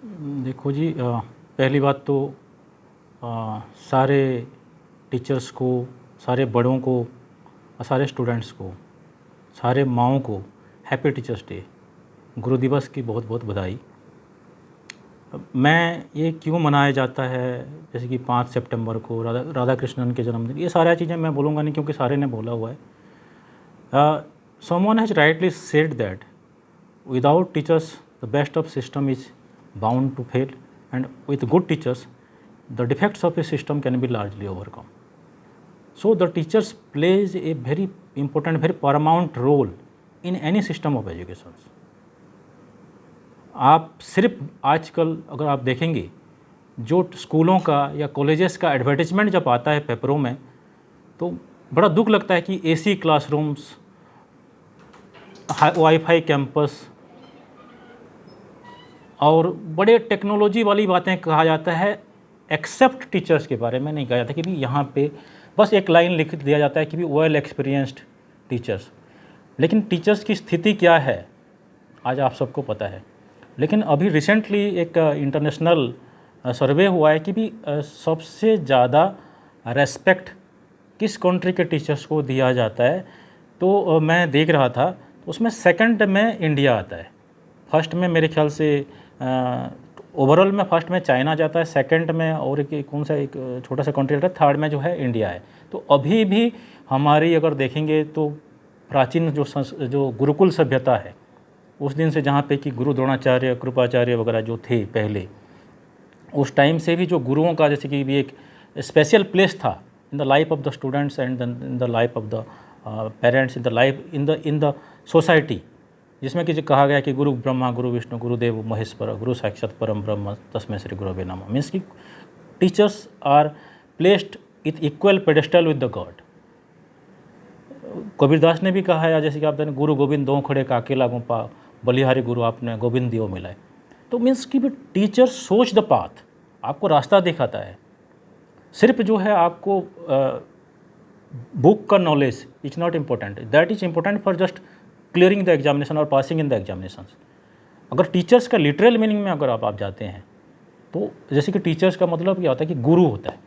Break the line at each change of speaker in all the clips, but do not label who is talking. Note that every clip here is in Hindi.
देखो जी, पहली बात तो सारे टीचर्स को, सारे बड़ों को और सारे स्टूडेंट्स को, सारे माँओं को हैप्पी टीचर्स डे, गुरु दिवस की बहुत बहुत बधाई। मैं ये क्यों मनाया जाता है, जैसे कि 5 सितंबर को राधा कृष्णन के जन्मदिन, ये सारी चीज़ें मैं बोलूँगा नहीं क्योंकि सारे ने बोला हुआ है। Someone has rightly said that without teachers the best of system is bound to fail, and with good teachers the defects of a system can be largely overcome. So the teachers plays a very important, very paramount role in any system of education. आप सिर्फ आजकल अगर आप देखेंगे जो स्कूलों का या कॉलेजेस का एडवर्टाइजमेंट जब आता है पेपरों में, तो बड़ा दुख लगता है कि एसी क्लासरूम्स, वाईफाई कैंपस और बड़े टेक्नोलॉजी वाली बातें कहा जाता है, एक्सेप्ट टीचर्स के बारे में नहीं कहा जाता कि भी यहाँ पे बस एक लाइन लिख दिया जाता है कि भी वेल एक्सपीरियंस्ड टीचर्स। लेकिन टीचर्स की स्थिति क्या है आज आप सबको पता है। लेकिन अभी रिसेंटली एक इंटरनेशनल सर्वे हुआ है कि भी सबसे ज़्यादा रेस्पेक्ट किस कंट्री के टीचर्स को दिया जाता है, तो मैं देख रहा था तो उसमें सेकंड में इंडिया आता है, फर्स्ट में मेरे ख्याल से ओवरऑल में फर्स्ट में चाइना जाता है, सेकंड में और एक कौन सा एक छोटा सा कंट्री रहता है, थर्ड में जो है इंडिया है। तो अभी भी हमारी अगर देखेंगे तो प्राचीन जो गुरुकुल सभ्यता है उस दिन से, जहाँ पे कि गुरु द्रोणाचार्य, कृपाचार्य वगैरह जो थे पहले, उस टाइम से भी जो गुरुओं का जैसे कि भी एक स्पेशल प्लेस था in the life of the students and in the life of the parents, in the society, जिसमें कि जो कहा गया कि गुरु ब्रह्मा गुरु विष्णु गुरुदेव महेश्वर गुरु साक्षात परम ब्रह्म तस्मै श्री गुरवे नमः। मीन्स कि teachers are placed with equal pedestal with the god. Kabirdas ने भी कहा है, जैसे कि आप जाने, गुरु गोविंद दो खड़े काके लागू पा, बलिहारी गुरु आपने गोविंद दियो मिलाए। तो मीन्स कि टीचर सोच द पाथ, आपको रास्ता दिखाता है। सिर्फ जो है आपको बुक का knowledge is not important, that is important for just clearing the examination और पासिंग इन द एग्जामिनेशंस। अगर टीचर्स का लिटरल मीनिंग में अगर आप जाते हैं तो जैसे कि टीचर्स का मतलब क्या होता है कि गुरु होता है।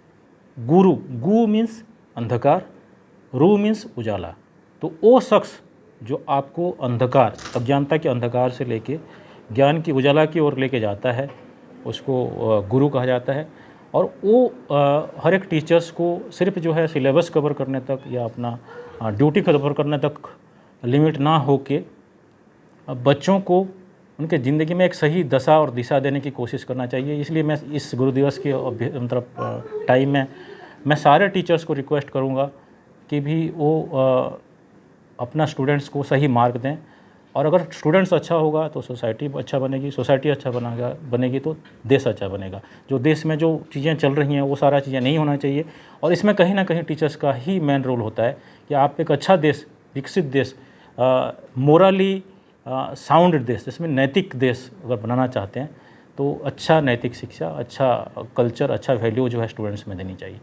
गुरु, गु मीन्स अंधकार, रू मीन्स उजाला। तो वो शख्स जो आपको अंधकार, अज्ञानता के अंधकार से लेके ज्ञान की उजाला की ओर लेके जाता है, उसको गुरु कहा जाता है। और वो हर एक टीचर्स को सिर्फ जो है सिलेबस कवर करने तक या अपना ड्यूटी कवर करने तक लिमिट ना हो के बच्चों को उनके ज़िंदगी में एक सही दशा और दिशा देने की कोशिश करना चाहिए। इसलिए मैं इस गुरु दिवस के मतलब टाइम में मैं सारे टीचर्स को रिक्वेस्ट करूंगा कि भी वो अपना स्टूडेंट्स को सही मार्ग दें। और अगर स्टूडेंट्स अच्छा होगा तो सोसाइटी अच्छा बनेगी, सोसाइटी अच्छा बनेगी तो देश अच्छा बनेगा। जो देश में जो चीज़ें चल रही हैं वो सारा चीज़ें नहीं होना चाहिए, और इसमें कहीं ना कहीं टीचर्स का ही मेन रोल होता है कि आप एक अच्छा देश, विकसित देश, मोरली साउंड देश, जिसमें नैतिक देश अगर बनाना चाहते हैं तो अच्छा नैतिक शिक्षा, अच्छा कल्चर, अच्छा वैल्यू जो है स्टूडेंट्स में देनी चाहिए।